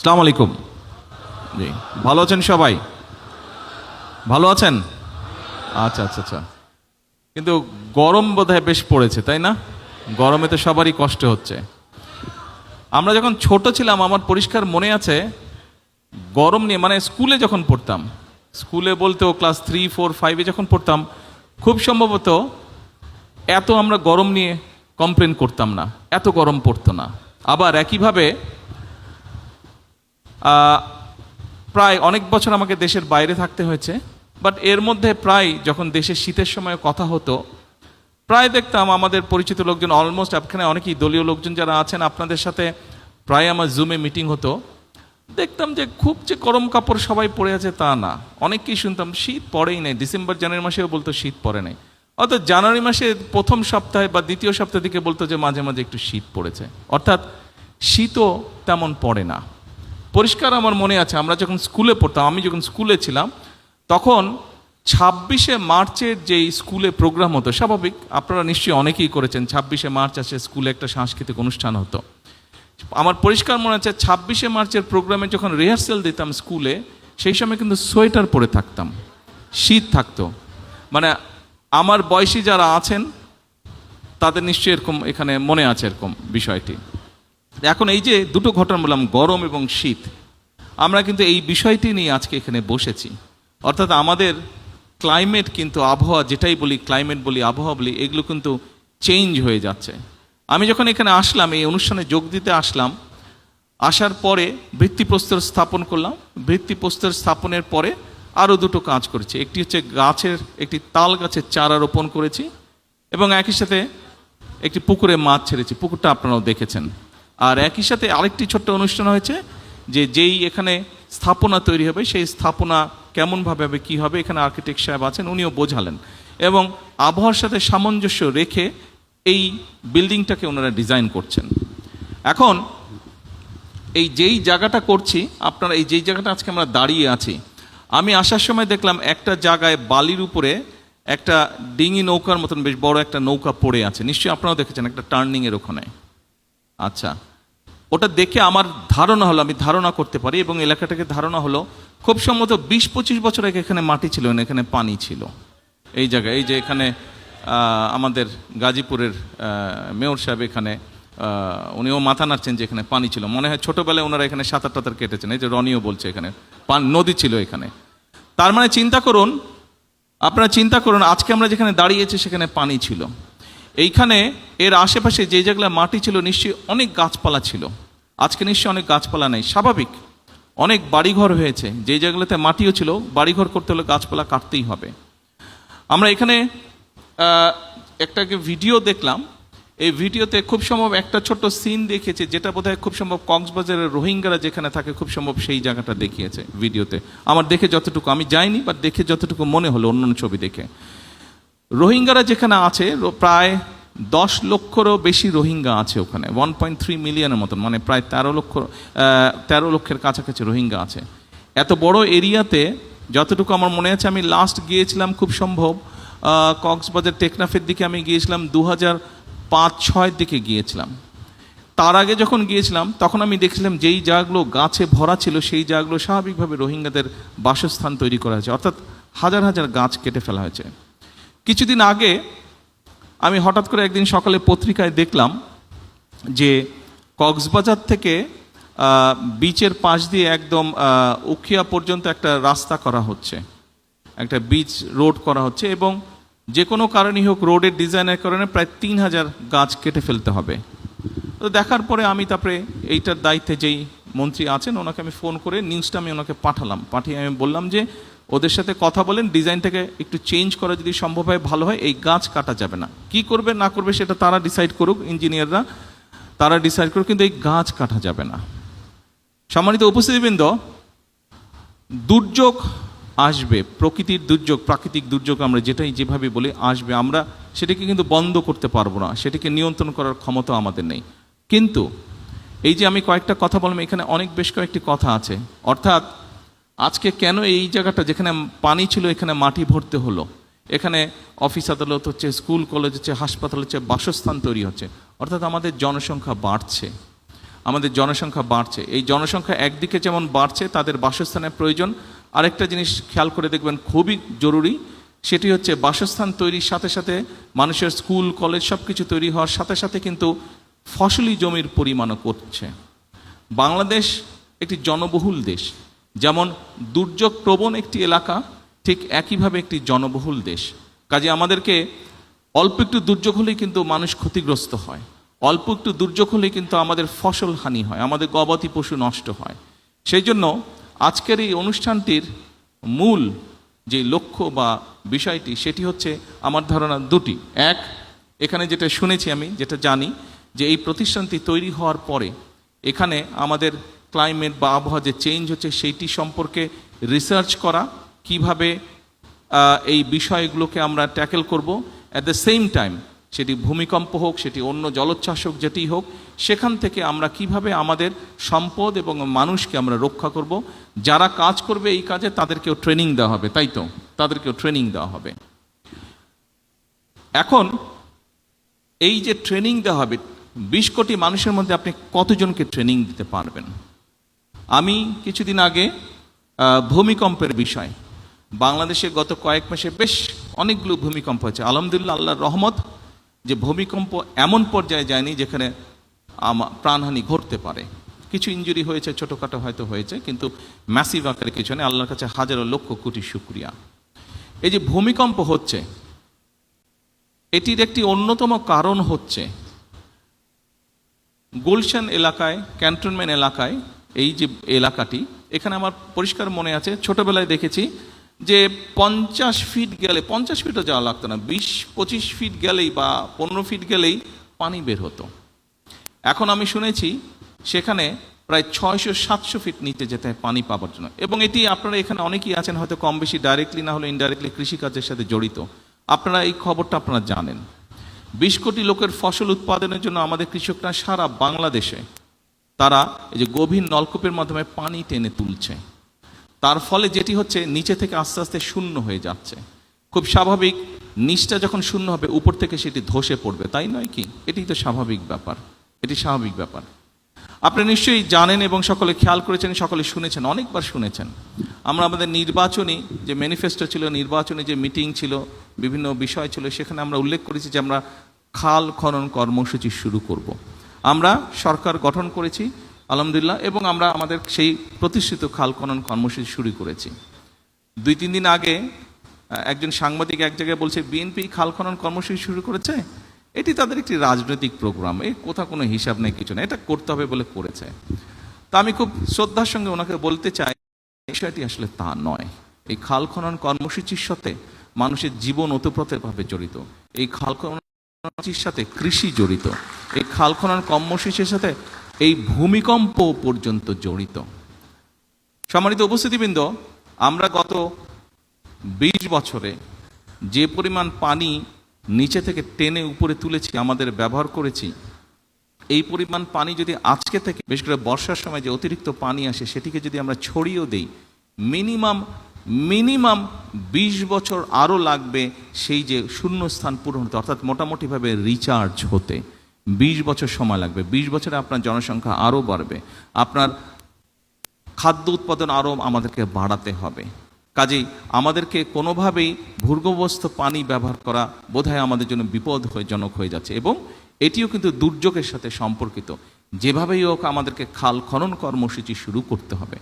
আসসালামু আলাইকুম। জি, ভালো আছেন সবাই? ভালো আছেন? আচ্ছা আচ্ছা আচ্ছা। কিন্তু গরম বোধহয় বেশ পড়েছে, তাই না? গরমে তো সবারই কষ্ট হচ্ছে। আমরা যখন ছোট ছিলাম, আমার পরিষ্কার মনে আছে, গরম নিয়ে মানে স্কুলে যখন পড়তাম, স্কুলে বলতেও ক্লাস 3, 4, 5-এ যখন পড়তাম, খুব সম্ভবত এত আমরা গরম নিয়ে কমপ্লেন করতাম না, এত গরম পড়তো না। আবার একইভাবে প্রায় অনেক বছর আমাকে দেশের বাইরে থাকতে হয়েছে, বাট এর মধ্যে প্রায় যখন দেশের শীতের সময় কথা হতো, প্রায় দেখতাম আমাদের পরিচিত লোকজন, অলমোস্ট এখানে অনেকেই দলীয় লোকজন যারা আছেন, আপনাদের সাথে প্রায় আমার জুমে মিটিং হতো। দেখতাম যে খুব যে গরম কাপড় সবাই পরে আছে তা না, অনেককেই শুনতাম শীত পড়েই নেই। ডিসেম্বর জানুয়ারি মাসেও বলতো শীত পড়ে নেই, অর্থাৎ জানুয়ারি মাসে প্রথম সপ্তাহে বা দ্বিতীয় সপ্তাহ দিকে বলতো যে মাঝে মাঝে একটু শীত পড়েছে, অর্থাৎ শীতও তেমন পড়ে না। পরিষ্কার আমার মনে আছে, আমরা যখন স্কুলে পড়তাম, আমি যখন স্কুলে ছিলাম, তখন 26শে মার্চের যেই স্কুলে প্রোগ্রাম হতো, স্বাভাবিক আপনারা নিশ্চয়ই অনেকেই করেছেন, 26শে মার্চ আসে স্কুলে একটা সাংস্কৃতিক অনুষ্ঠান হতো। আমার পরিষ্কার মনে আছে 26শে মার্চের প্রোগ্রামে যখন রিহার্সেল দিতাম স্কুলে, সেই সময় কিন্তু সোয়েটার পরে থাকতাম, শীত থাকতো। মানে আমার বয়সী যারা আছেন তাদের নিশ্চয়ই এরকম এখানে মনে আছে এরকম বিষয়টি। এখন এই যে দুটো ঘটনা বললাম, গরম এবং শীত, আমরা কিন্তু এই বিষয়টি নিয়ে আজকে এখানে বসেছি। অর্থাৎ আমাদের ক্লাইমেট কিন্তু, আবহাওয়া যেটাই বলি, ক্লাইমেট বলি, আবহাওয়া বলি, এগুলো কিন্তু চেঞ্জ হয়ে যাচ্ছে। আমি যখন এখানে আসলাম, এই অনুষ্ঠানে যোগ দিতে আসলাম, আসার পরে ভিত্তিপ্রস্তর স্থাপন করলাম। ভিত্তিপ্রস্তর স্থাপনের পরে আরও দুটো কাজ করেছি। একটি হচ্ছে একটি তাল গাছের চারা রোপণ করেছি, এবং একই সাথে একটি পুকুরে মাছ ছেড়েছি, পুকুরটা আপনারাও দেখেছেন। আর একই সাথে আরেকটি ছোট্ট অনুষ্ঠান হয়েছে, যেই এখানে স্থাপনা তৈরি হবে, সেই স্থাপনা কেমনভাবে হবে, কী হবে, এখানে আর্কিটেক্ট সাহেব আছেন, উনিও বোঝালেন, এবং আবহাওয়ার সাথে সামঞ্জস্য রেখে এই বিল্ডিংটাকে ওনারা ডিজাইন করছেন। এখন এই যেই জায়গাটা করছি, আপনারা এই যেই জায়গাটা আজকে আমরা দাঁড়িয়ে আছি, আমি আসার সময় দেখলাম একটা জায়গায় বালির উপরে একটা ডিঙি নৌকার মতন বেশ বড় একটা নৌকা পড়ে আছে, নিশ্চয়ই আপনারাও দেখেছেন, একটা টার্নিংয়ের ওখানে। আচ্ছা, ওটা দেখে আমার ধারণা হলো, আমি ধারণা করতে পারি, এবং এলাকাটাকে ধারণা হলো, খুব সম্ভবত 20-25 বছর আগে এখানে মাটি ছিল না, এখানে পানি ছিল। এই জায়গায়, এই যে এখানে আমাদের গাজীপুরের মেয়র সাহেব এখানে, উনিও মাথা নাড়ছেন যে এখানে পানি ছিল। মনে হয় ছোটোবেলায় ওনারা এখানে সাঁতার টাতার কেটেছেন, এই যে রনিও বলছে এখানে নদী ছিল এখানে। তার মানে আপনারা চিন্তা করুন, আজকে আমরা যেখানে দাঁড়িয়েছি সেখানে পানি ছিল। এইখানে এর আশেপাশে যে যেগুলো মাটি ছিল, নিশ্চয়ই অনেক গাছপালা ছিল। আজকে নিশ্চয়ই অনেক গাছপালা নেই, স্বাভাবিক। অনেক বাড়িঘর হয়েছে, যে জায়গাগুলোতে মাটিও ছিল, বাড়িঘর করতে হলে গাছপালা কাটতেই হবে। আমরা এখানে একটা ভিডিও দেখলাম, এই ভিডিওতে খুব সম্ভব একটা ছোট্ট সিন দেখিয়েছে, যেটা বোধহয় খুব সম্ভব কক্সবাজারের রোহিঙ্গারা যেখানে থাকে, খুব সম্ভব সেই জায়গাটা দেখিয়েছে ভিডিওতে। আমার দেখে যতটুকু, আমি যাইনি, বাট দেখে যতটুকু মনে হলো অন্য ছবি দেখে, রোহিঙ্গারা যেখানে আছে, প্রায় 10 লক্ষেরও বেশি রোহিঙ্গা আছে ওখানে, 1.3 মিলিয়নের মতন, মানে প্রায় 13 লক্ষের কাছাকাছি রোহিঙ্গা আছে এত বড় এরিয়াতে। যতটুকু আমার মনে আছে, আমি লাস্ট গিয়েছিলাম খুব সম্ভব কক্সবাজার টেকনাফের দিকে আমি গিয়েছিলাম 2005-06 দিকে গিয়েছিলাম। তার আগে যখন গিয়েছিলাম, তখন আমি দেখছিলাম যেই জায়গাগুলো গাছে ভরা ছিল, সেই জায়গাগুলো স্বাভাবিকভাবে রোহিঙ্গাদের বাসস্থান তৈরি করা হয়েছে, অর্থাৎ হাজার হাজার গাছ কেটে ফেলা হয়েছে। কিছুদিন আগে আমি হঠাৎ করে একদিন সকালে পত্রিকায় দেখলাম যে কক্সবাজার থেকে বিচের পাশ দিয়ে একদম উখিয়া পর্যন্ত একটা রাস্তা করা হচ্ছে, একটা বিচ রোড করা হচ্ছে, এবং যে কোনো কারণেই হোক, রোডের ডিজাইনের কারণে প্রায় 3000 গাছ কেটে ফেলতে হবে। তো দেখার পরে আমি তারপরে এইটার দায়িত্বে যেই মন্ত্রী আছেন, ওনাকে আমি ফোন করে নিউজটা আমি ওনাকে পাঠিয়ে আমি বললাম যে ওদের সাথে কথা বলেন, ডিজাইনটাকে একটু চেঞ্জ করা যদি সম্ভব হয় ভালো হয়, এই গাছ কাটা যাবে না। কি করবে না করবে সেটা তারা ডিসাইড করুক, ইঞ্জিনিয়াররা তারা ডিসাইড করুক, কিন্তু এই গাছ কাটা যাবে না। সম্মানিত উপস্থিতিবৃন্দ, দুর্যোগ আসবে, প্রকৃতির দুর্যোগ, প্রাকৃতিক দুর্যোগ আমরা যেটাই যেভাবে বলি আসবে, আমরা সেটাকে কিন্তু বন্ধ করতে পারবো না, সেটাকে নিয়ন্ত্রণ করার ক্ষমতা আমাদের নেই। কিন্তু এই যে আমি কয়েকটা কথা বললাম, এখানে বেশ কয়েকটি কথা আছে। অর্থাৎ আজকে কেন এই জায়গাটা যেখানে পানি ছিল এখানে মাটি ভরতে হলো, এখানে অফিস আদালত হচ্ছে, স্কুল কলেজ হচ্ছে, হাসপাতাল হচ্ছে, বাসস্থান তৈরি হচ্ছে, অর্থাৎ আমাদের জনসংখ্যা বাড়ছে। আমাদের জনসংখ্যা বাড়ছে। এই জনসংখ্যা একদিকে যেমন বাড়ছে, তাদের বাসস্থানের প্রয়োজন। আরেকটা জিনিস খেয়াল করে দেখবেন খুবই জরুরি, সেটি হচ্ছে বাসস্থান তৈরির সাথে সাথে মানুষের স্কুল কলেজ সব কিছু তৈরি হওয়ার সাথে সাথে কিন্তু ফসলি জমির পরিমাণও করছে। বাংলাদেশ একটি জনবহুল দেশ, যেমন দুর্যোগ প্রবণ একটি এলাকা, ঠিক একইভাবে একটি জনবহুল দেশ। কাজে আমাদেরকে অল্প একটু দুর্যোগ হলেই কিন্তু মানুষ ক্ষতিগ্রস্ত হয়, অল্প একটু দুর্যোগ হলেই কিন্তু আমাদের ফসল হানি হয়, আমাদের গবাদি পশু নষ্ট হয়। সেই জন্য আজকের এই অনুষ্ঠানটির মূল যে লক্ষ্য বা বিষয়টি, সেটি হচ্ছে আমার ধারণা দুটি। এক, এখানে যেটা শুনেছি আমি, যেটা জানি, যে এই প্রতিষ্ঠানটি তৈরি হওয়ার পরে এখানে আমাদের ক্লাইমেট বা আবহাওয়া যে চেঞ্জ হচ্ছে সেইটি সম্পর্কে রিসার্চ করা, কিভাবে এই বিষয়গুলোকে আমরা ট্যাকেল করব। অ্যাট দ্য সেম টাইম সেটি ভূমিকম্প হোক, সেটি অন্য জলোচ্ছ্বাস হোক, যেটি হোক, সেখান থেকে আমরা কিভাবে আমাদের সম্পদ এবং মানুষকে আমরা রক্ষা করব। যারা কাজ করবে এই কাজে তাদেরকেও ট্রেনিং দেওয়া হবে, তাই তো, তাদেরকেও ট্রেনিং দেওয়া হবে। এখন এই যে ট্রেনিং দেওয়া হবে, 20 কোটি মানুষের মধ্যে আপনি কতজনকে ট্রেনিং দিতে পারবেন? আমি কিছুদিন আগে ভূমিকম্পের বিষয়, বাংলাদেশে গত কয়েক মাসে বেশ অনেকগুলো ভূমিকম্প হয়েছে। আলহামদুলিল্লাহ, আল্লাহর রহমত যে ভূমিকম্প এমন পর্যায়ে যায়নি যেখানে প্রাণহানি ঘটতে পারে। কিছু ইনজুরি হয়েছে, ছোটোখাটো হয়তো হয়েছে, কিন্তু ম্যাসিভ আকারে কিছু নেই। আল্লাহর কাছে হাজারো লক্ষ কোটি শুকরিয়া। এই যে ভূমিকম্প হচ্ছে, এটির একটি অন্যতম কারণ হচ্ছে গুলশান এলাকায়, ক্যান্টনমেন্ট এলাকায়, এই যে এলাকাটি, এখানে আমার পরিষ্কার মনে আছে, ছোটবেলায় দেখেছি যে 50 ফিট গেলে, 50 ফিটও যাওয়া লাগতো না, 20-25 ফিট গেলেই বা 15 ফিট গেলেই পানি বের হতো। এখন আমি শুনেছি সেখানে প্রায় 600-700 ফিট নিচে যেতে হয় পানি পাওয়ার জন্য। এবং এটি আপনারা এখানে অনেকেই আছেন হয়তো কম বেশি ডাইরেক্টলি না হলে ইনডাইরেক্টলি কৃষিকাজের সাথে জড়িত, আপনারা এই খবরটা আপনারা জানেন। 20 কোটি লোকের ফসল উৎপাদনের জন্য আমাদের কৃষকরা সারা বাংলাদেশে তারা এই যে গভীর নলকূপের মাধ্যমে পানি টেনে তুলছে। তার ফলে যেটি হচ্ছে, নিচে থেকে আস্তে আস্তে শূন্য হয়ে যাচ্ছে। খুব স্বাভাবিক, নিচটা যখন শূন্য হবে উপর থেকে সেটি ধসে পড়বে, তাই নয় কি? এটি তো স্বাভাবিক ব্যাপার, এটি স্বাভাবিক ব্যাপার। আপনি নিশ্চয়ই জানেন এবং সকলে খেয়াল করেছেন, সকলে শুনেছেন, অনেকবার শুনেছেন। আমরা আমাদের নির্বাচনী যে ম্যানিফেস্টো ছিল, নির্বাচনী যে মিটিং ছিল, বিভিন্ন বিষয় ছিল, সেখানে আমরা উল্লেখ করেছি যে আমরা খাল খনন কর্মসূচি শুরু করব। আমরা সরকার গঠন করেছি আলহামদুলিল্লাহ, এবং আমরা আমাদের সেই প্রতিষ্ঠিত খাল খনন কর্মসূচি শুরু করেছি। 2-3 দিন আগে একজন সাংবাদিক এক জায়গায় বলছে বিএনপি খাল খনন কর্মসূচি শুরু করেছে, এটি তাদের একটি রাজনৈতিক প্রোগ্রাম, এই কোথাও কোনো হিসাব নেই, কিছু না, এটা করতে হবে বলে করেছে। তা আমি খুব শ্রদ্ধার সঙ্গে ওনাকে বলতে চাই, বিষয়টি আসলে তা নয়। এই খাল খনন কর্মসূচির সাথে মানুষের জীবন ওতপ্রোতভাবে জড়িত, এই খাল খননের সাথে কৃষি জড়িত, এই খাল খনন কর্মসূচির সাথে এই ভূমিকম্প পর্যন্ত জড়িত। সম্মানিত উপস্থিতিবৃন্দ, আমরা গত 20 বছরে যে পরিমাণ পানি নিচে থেকে টেনে উপরে তুলেছি, আমাদের ব্যবহার করেছি, এই পরিমাণ পানি যদি আজকে থেকে, বিশেষ করে বর্ষার সময় যে অতিরিক্ত পানি আসে, সেটিকে যদি আমরা ছড়িয়েও দেই, মিনিমাম 20 বছর আরও লাগবে সেই যে শূন্যস্থান পূরণ হতে, অর্থাৎ মোটামুটিভাবে রিচার্জ হতে 20 বছর সময় লাগবে। 20 বছরে আপনার জনসংখ্যা আরও বাড়বে, আপনার খাদ্য উৎপাদন আরও আমাদেরকে বাড়াতে হবে। কাজেই আমাদেরকে কোনোভাবেই ভূগর্ভস্থ পানি ব্যবহার করা বোধহয় আমাদের জন্য বিপদজনক হয়ে যাচ্ছে, এবং এটিও কিন্তু দুর্যোগের সাথে সম্পর্কিত। যেভাবেই হোক আমাদেরকে খাল খনন কর্মসূচি শুরু করতে হবে।